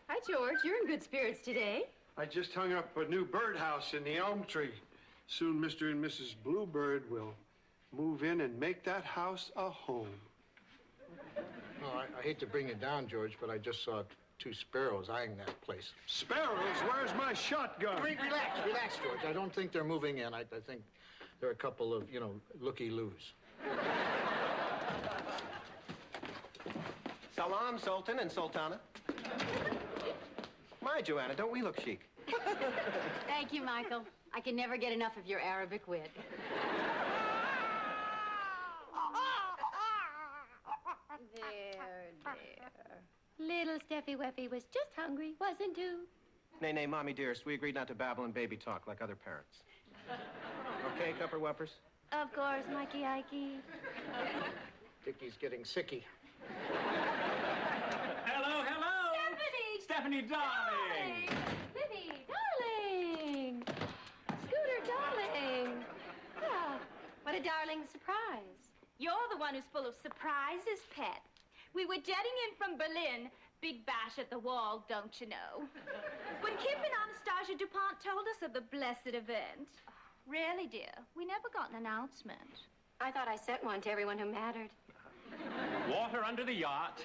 Hi, George. You're in good spirits today. I just hung up a new birdhouse in the elm tree. Soon Mr. and Mrs. Bluebird will move in and make that house a home. Oh, I hate to bring you down, George, but I just saw 2 sparrows eyeing that place. Sparrows? Where's my shotgun? Relax, George. I don't think they're moving in. I think they're a couple of, looky-loos. Salam, Sultan and Sultana. My, Joanna, don't we look chic? Thank you, Michael. I can never get enough of your Arabic wit. There. Little Steffi Weffy was just hungry, wasn't you? Nay, Mommy dearest, we agreed not to babble and baby talk like other parents. Okay, cupper whuppers? Of course, Mikey Ikey. Dickie's getting sicky. Hello. Stephanie, darling. Libby, darling. Scooter, darling. Ah, what a darling surprise. You're the one who's full of surprises, Pet. We were jetting in from Berlin. Big bash at the wall, don't you know? When Kip and Anastasia DuPont told us of the blessed event. Really, dear, we never got an announcement. I thought I sent one to everyone who mattered. Water under the yacht.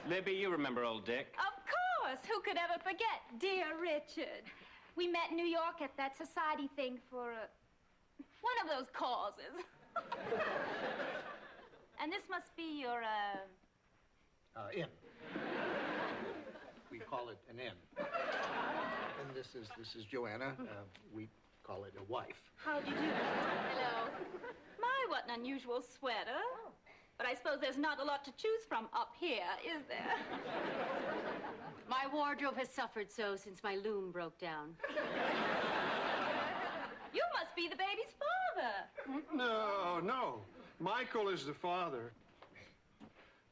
Libby, you remember old Dick? Of course! Who could ever forget dear Richard? We met in New York at that society thing for one of those causes. And this must be your, Inn. We call it an inn. And this is Joanna. We call it a wife. How do you do? Hello. My, what an unusual sweater. But I suppose there's not a lot to choose from up here, is there? My wardrobe has suffered so since my loom broke down. You must be the baby's father. No. Michael is the father.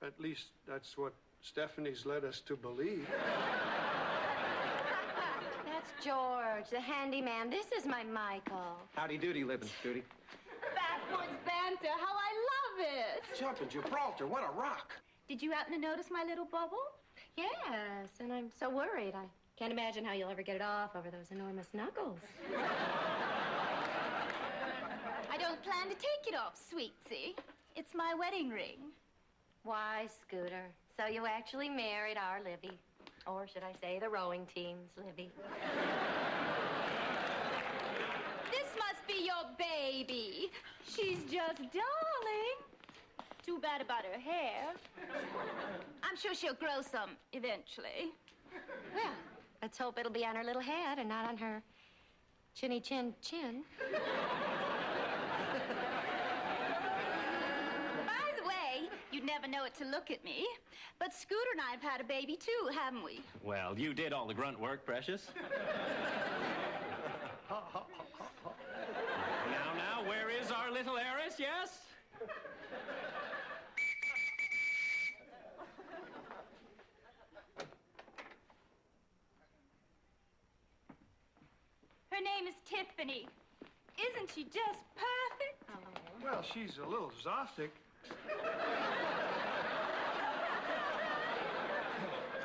At least that's what Stephanie's led us to believe. That's George, the handyman. This is my Michael. Howdy doody, Livin' Scooty. Backwards banter, how I love it. Jumping Gibraltar, what a rock. Did you happen to notice my little bubble? Yes, and I'm so worried. I can't imagine how you'll ever get it off over those enormous knuckles. I don't plan to take it off, sweetie. It's my wedding ring. Why, Scooter, so you actually married our Livy. Or should I say the rowing team's Livy. This must be your baby. She's just darling. Too bad about her hair. I'm sure she'll grow some eventually. Well, let's hope it'll be on her little head and not on her chinny chin chin. By the way, you'd never know it to look at me, but Scooter and I have had a baby too, haven't we? Well, you did all the grunt work, precious. Now, where is our little heiress, yes? Her name is Tiffany. Isn't she just perfect? Oh. Well, she's a little Zoftic.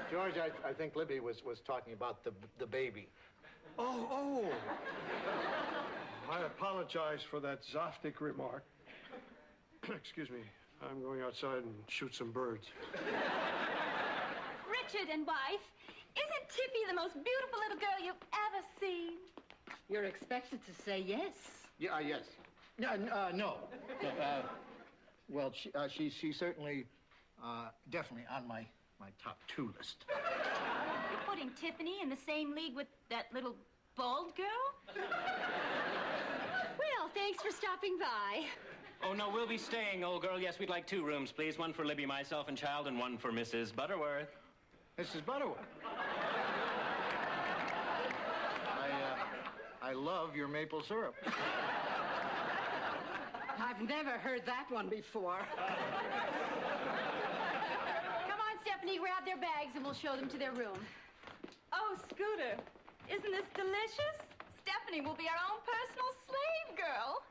George, I think Libby was talking about the baby. Oh. I apologize for that Zoftic remark. Excuse me. I'm going outside and shoot some birds. Richard and wife, isn't Tiffy the most beautiful little girl you've ever seen? You're expected to say yes. Yeah, yes. No. Well, she's certainly, definitely on my top 2 list. You're putting Tiffany in the same league with that little bald girl? Well, thanks for stopping by. Oh, no, we'll be staying, old girl. Yes, we'd like 2 rooms, please. One for Libby, myself, and child, and one for Mrs. Butterworth. Mrs. Butterworth. I love your maple syrup. I've never heard that one before. Come on, Stephanie, grab their bags and we'll show them to their room. Oh, Scooter, isn't this delicious? Stephanie will be our own personal slave girl.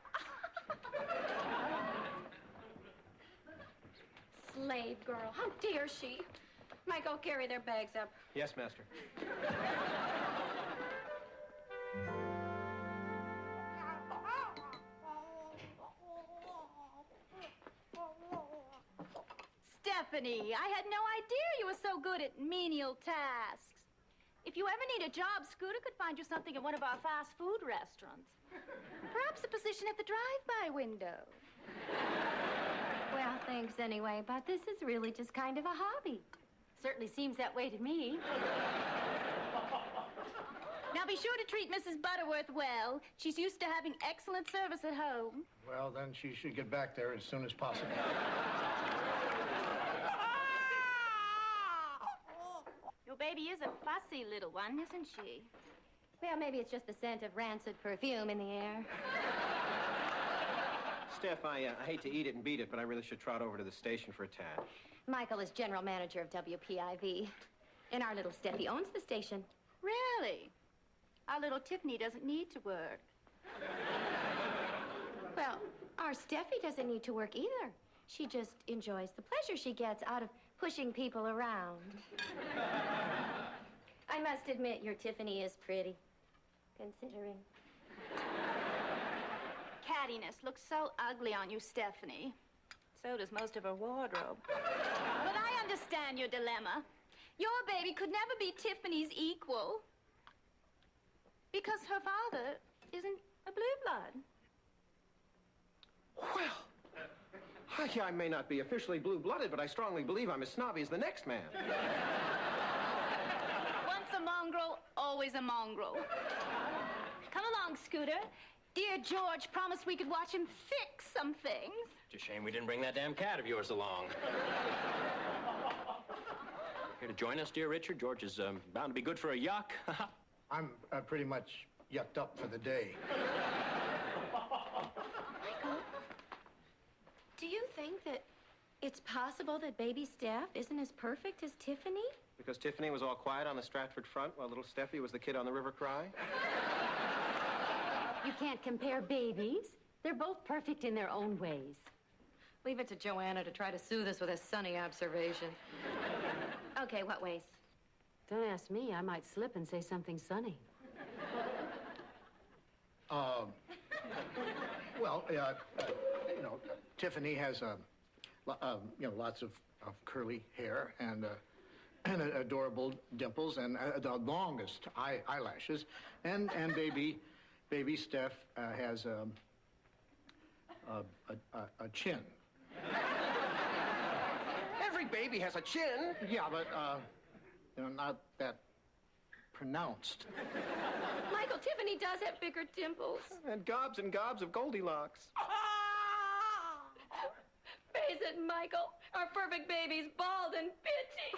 Slave girl. How dare she? Michael, carry their bags up. Yes, master. Stephanie, I had no idea you were so good at menial tasks. If you ever need a job, Scooter could find you something at one of our fast food restaurants. Perhaps a position at the drive-by window. Well, thanks anyway, but this is really just kind of a hobby. Certainly seems that way to me. Now be sure to treat Mrs. Butterworth well. She's used to having excellent service at home. Well, then she should get back there as soon as possible. Your baby is a fussy little one, isn't she? Well, maybe it's just the scent of rancid perfume in the air. Steph, I hate to eat it and beat it, but I really should trot over to the station for a tad. Michael is general manager of WPIV. And our little Steffi owns the station. Really? Our little Tiffany doesn't need to work. Well, our Steffi doesn't need to work either. She just enjoys the pleasure she gets out of pushing people around. I must admit, your Tiffany is pretty, considering. Cattiness looks so ugly on you, Stephanie. So does most of her wardrobe. But I understand your dilemma. Your baby could never be Tiffany's equal. Because her father isn't a blue blood. Well, I may not be officially blue-blooded, but I strongly believe I'm as snobby as the next man. Once a mongrel, always a mongrel. Come along, Scooter. Dear George promised we could watch him fix some things. It's a shame we didn't bring that damn cat of yours along. Here to join us, dear Richard? George is bound to be good for a yuck. I'm pretty much yucked up for the day. Do you think that it's possible that baby Steph isn't as perfect as Tiffany? Because Tiffany was all quiet on the Stratford front while little Steffi was the kid on the River Cry? You can't compare babies. They're both perfect in their own ways. Leave it to Joanna to try to soothe us with a sunny observation. Okay, what ways? Don't ask me. I might slip and say something sunny. Well, Tiffany has, lots of curly hair and adorable dimples and the longest eyelashes. And baby Steph has a chin. Every baby has a chin. Yeah, but, not that pronounced. Michael, Tiffany does have bigger dimples. And gobs of Goldilocks. Peasant, Michael, our perfect baby's bald and pitchy.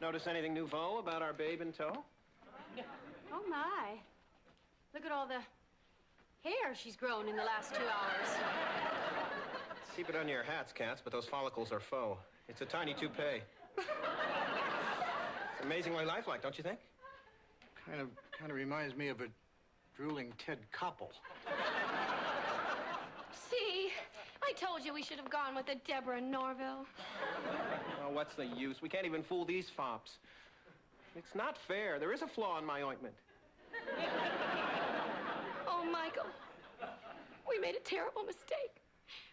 Notice anything nouveau about our babe in tow? Oh, my. Look at all the hair she's grown in the last 2 hours. Keep it under your hats, cats, but those follicles are faux. It's a tiny toupee. It's amazingly lifelike, don't you think? Kind of reminds me of a drooling Ted Koppel. See, I told you we should have gone with the Deborah Norville. Oh, what's the use? We can't even fool these fops. It's not fair. There is a flaw in my ointment. Oh, Michael, we made a terrible mistake.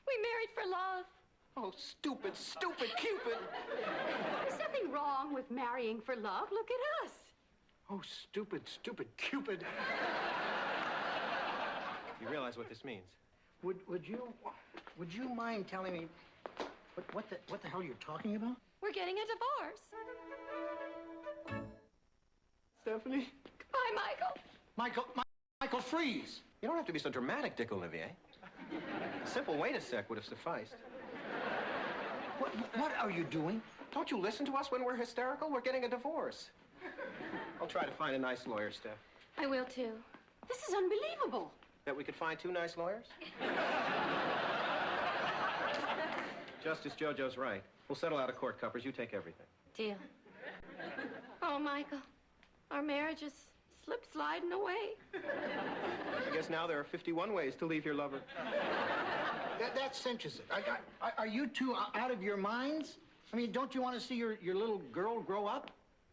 We married for love. Oh, stupid Cupid. There's nothing wrong with marrying for love. Look at us. Oh, stupid Cupid. You realize what this means? Would you mind telling me what the hell you're talking about? We're getting a divorce. Stephanie? Goodbye, Michael. Michael, freeze! You don't have to be so dramatic, Dick Olivier. A simple wait a sec would have sufficed. What are you doing? Don't you listen to us when we're hysterical? We're getting a divorce. I'll try to find a nice lawyer, Steph. I will, too. This is unbelievable. Bet we could find 2 nice lawyers? Justice Jojo's right. We'll settle out of court, Cuppers. You take everything. Deal. Oh, Michael, our marriage is slip-sliding away. I guess now there are 51 ways to leave your lover. That cinches it. Are you two out of your minds? I mean, don't you want to see your little girl grow up?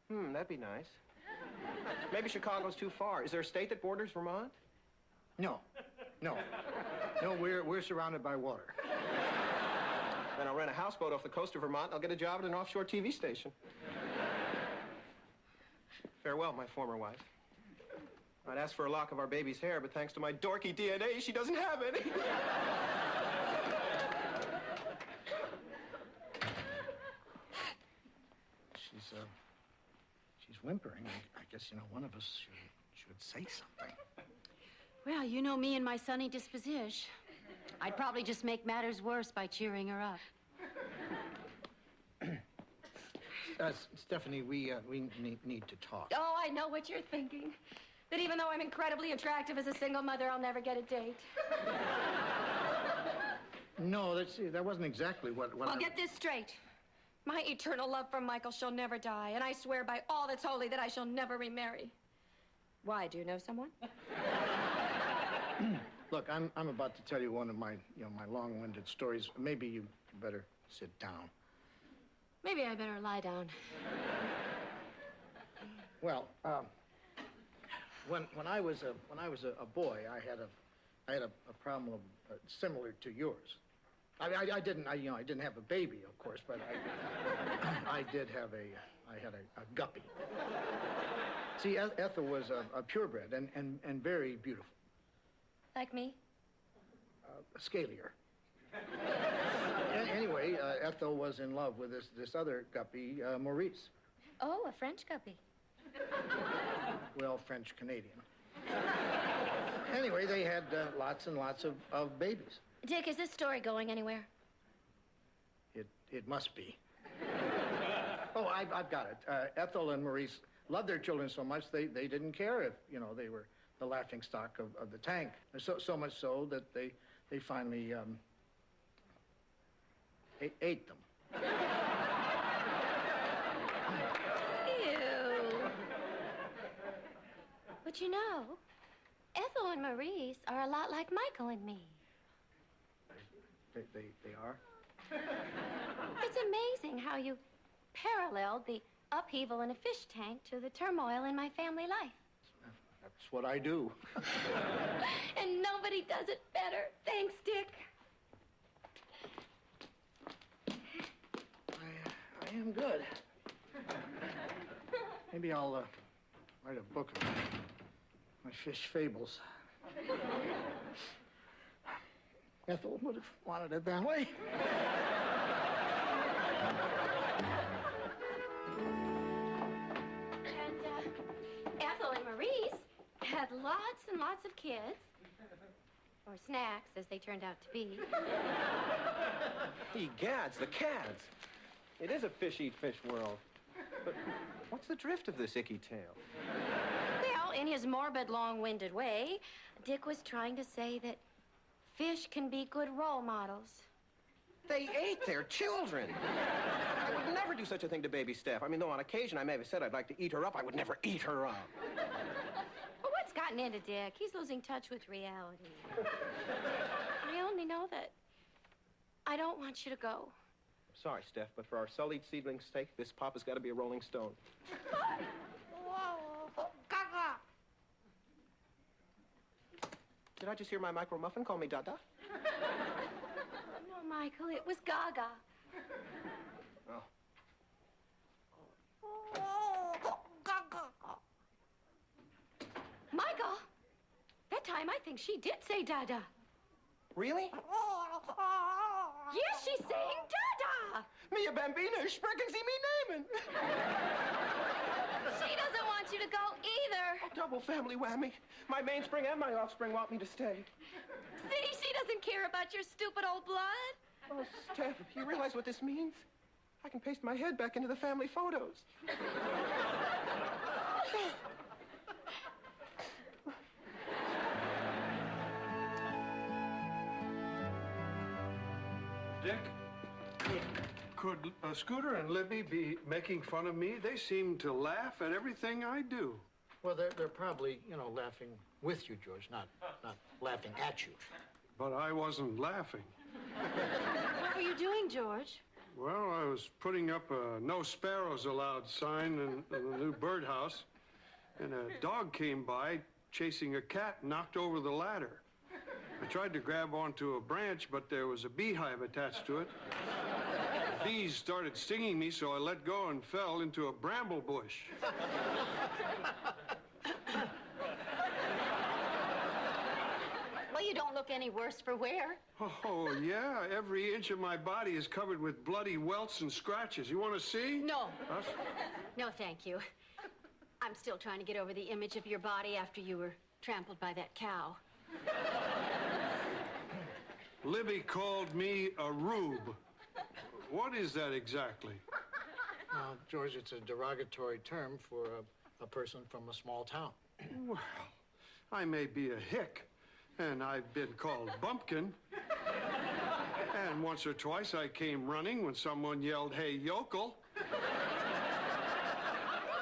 That'd be nice. Maybe Chicago's too far. Is there a state that borders Vermont? No, we're surrounded by water. Then I'll rent a houseboat off the coast of Vermont and I'll get a job at an offshore TV station. Farewell, my former wife. I'd ask for a lock of our baby's hair, but thanks to my dorky DNA, she doesn't have any. She's whimpering. I guess, one of us should say something. Well, you know me and my sunny disposition. I'd probably just make matters worse by cheering her up. Stephanie, we need to talk. Oh, I know what you're thinking. That even though I'm incredibly attractive as a single mother, I'll never get a date. No, that wasn't exactly what Well, get this straight. My eternal love for Michael shall never die, and I swear by all that's holy that I shall never remarry. Why? Do you know someone? Look, I'm about to tell you one of my my long-winded stories. Maybe you better sit down. Maybe I better lie down. Well, when I was a boy, I had a problem similar to yours. I didn't have a baby, of course, but I had a guppy. See, Ethel was a purebred and very beautiful. Like me? Scalier. Anyway, Ethel was in love with this other guppy, Maurice. Oh, a French guppy. Well, French-Canadian. Anyway, they had lots and lots of babies. Dick, is this story going anywhere? It must be. Oh, I've got it. Ethel and Maurice loved their children so much they didn't care if, they were the laughing stock of the tank. So much so that they finally ate them. Ew. But Ethel and Maurice are a lot like Michael and me. They are? It's amazing how you paralleled the upheaval in a fish tank to the turmoil in my family life. That's what I do. And nobody does it better. Thanks, Dick. I am good. Maybe I'll write a book of my fish fables. Ethel would have wanted it that way. And Ethel and Maurice had lots and lots of kids. Or snacks, as they turned out to be. Egads, the cads. It is a fish-eat-fish world. But what's the drift of this icky tale? Well, in his morbid, long-winded way, Dick was trying to say that fish can be good role models. They ate their children. I would never do such a thing to baby Steph. I mean, though on occasion I may have said I'd like to eat her up, I would never eat her up. Well, what's gotten into Dick? He's losing touch with reality. I only know that I don't want you to go. Sorry, Steph, but for our sullied seedling steak, this pop has got to be a Rolling Stone. Did I just hear my micro muffin call me Dada? No, Michael, it was Gaga. Oh. Michael, that time I think she did say Dada. Really? Yes, she's saying Dada. Mia Bambina, sprechen Sie me namen. She doesn't want you to go either. Double family whammy. My mainspring and my offspring want me to stay. See, she doesn't care about your stupid old blood. Oh, Steph, you realize what this means? I can paste my head back into the family photos. Dick, could Scooter and Libby be making fun of me? They seem to laugh at everything I do. Well, they're probably, laughing with you, George, not laughing at you. But I wasn't laughing. What were you doing, George? Well, I was putting up a no sparrows allowed sign in the new birdhouse, and a dog came by chasing a cat and knocked over the ladder. I tried to grab onto a branch, but there was a beehive attached to it. The bees started stinging me, so I let go and fell into a bramble bush. Well, you don't look any worse for wear. Oh, yeah. Every inch of my body is covered with bloody welts and scratches. You want to see? No. Us? No, thank you. I'm still trying to get over the image of your body after you were trampled by that cow. Libby called me a rube. What is that exactly? George, it's a derogatory term for a person from a small town. Well, I may be a hick, and I've been called bumpkin. And once or twice I came running when someone yelled, "Hey, yokel."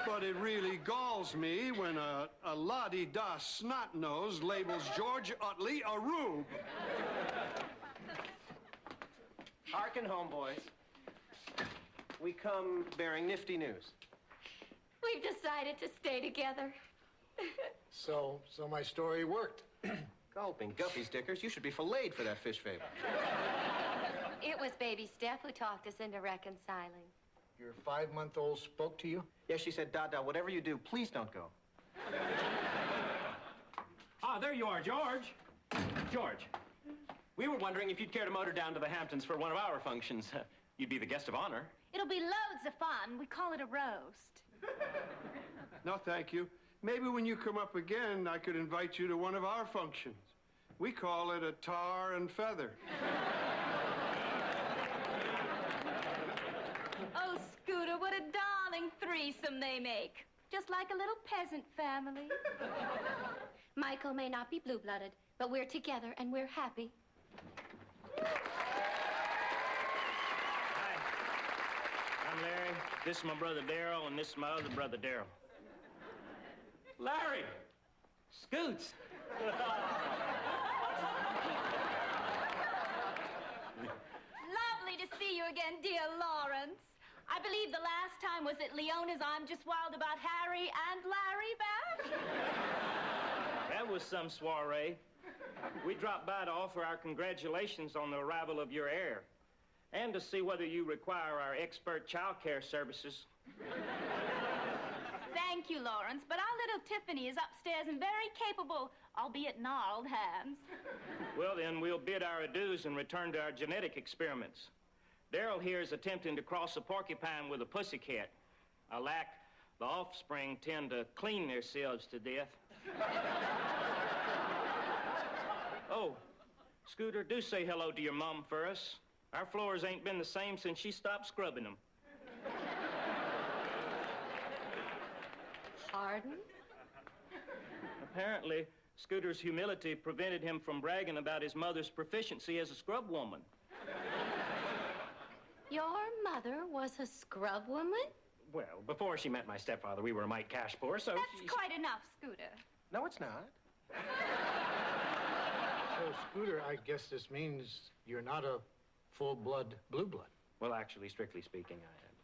But it really galls me when a la-di-da snot-nose labels George Utley a rube. Hearken home, boys. We come bearing nifty news. We've decided to stay together. So my story worked. Gulping guppies, Dickers. You should be filleted for that fish fable. It was baby Steph who talked us into reconciling. Your 5-month-old spoke to you? Yes, she said, Dada, whatever you do, please don't go. Ah, there you are, George. George, we were wondering if you'd care to motor down to the Hamptons for one of our functions. You'd be the guest of honor. It'll be loads of fun. We call it a roast. No, thank you. Maybe when you come up again, I could invite you to one of our functions. We call it a tar and feather. Oh, Scooter, what a darling threesome they make. Just like a little peasant family. Michael may not be blue-blooded, but we're together and we're happy. Hi. I'm Larry. This is my brother Darryl, and this is my other brother Darryl. Larry! Scoots! Lovely to see you again, dear Lawrence. I believe the last time was at Leona's I'm Just Wild About Harry and Larry bash. That was some soiree. We dropped by to offer our congratulations on the arrival of your heir, and to see whether you require our expert child care services. Thank you, Lawrence, but our little Tiffany is upstairs and very capable, albeit gnarled hands. Well, then, we'll bid our adieus and return to our genetic experiments. Darryl here is attempting to cross a porcupine with a pussycat. Alack, the offspring tend to clean themselves to death. Oh, Scooter, do say hello to your mom for us. Our floors ain't been the same since she stopped scrubbing them. Pardon? Apparently, Scooter's humility prevented him from bragging about his mother's proficiency as a scrub woman. Your mother was a scrub woman? Well, before she met my stepfather, we were a mite cash poor, so That's quite enough, Scooter. No, it's not. So, Scooter, I guess this means you're not a full-blood blue blood. Well, actually, strictly speaking, I am.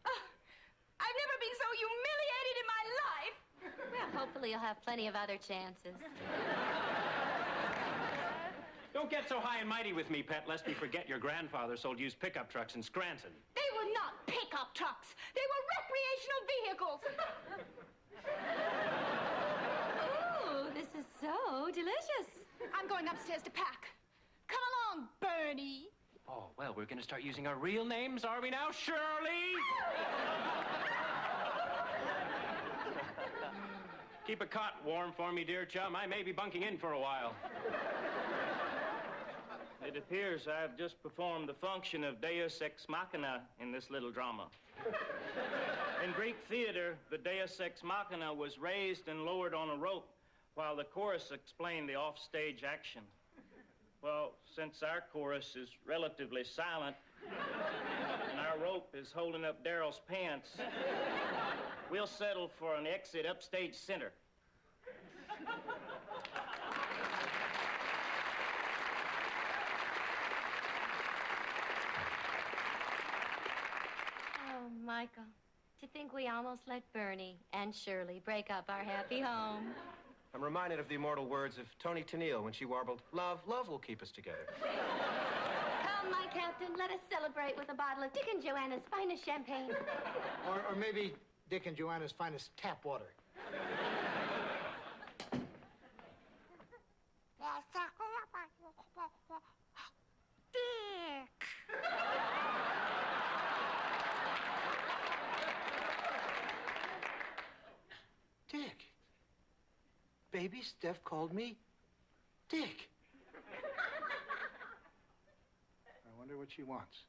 Oh, I've never been so humiliated in my life. Well, hopefully you'll have plenty of other chances. Don't get so high and mighty with me, pet, lest we forget your grandfather sold used pickup trucks in Scranton. They were not pickup trucks. They were recreational vehicles. Ooh, this is so delicious. I'm going upstairs to pack. Come along, Bernie. Oh, well, we're going to start using our real names, are we now, Shirley? Keep a cot warm for me, dear chum. I may be bunking in for a while. It appears I've just performed the function of Deus Ex Machina in this little drama. In Greek theater, the Deus Ex Machina was raised and lowered on a rope while the chorus explained the offstage action. Well, since our chorus is relatively silent and our rope is holding up Daryl's pants, we'll settle for an exit upstage center. Oh, Michael, to think we almost let Bernie and Shirley break up our happy home. I'm reminded of the immortal words of Toni Tennille when she warbled, "Love, love will keep us together." Come, my captain, let us celebrate with a bottle of Dick and Joanna's finest champagne. Or maybe Dick and Joanna's finest tap water. Dick! Dick. Baby Steph called me Dick. I wonder what she wants.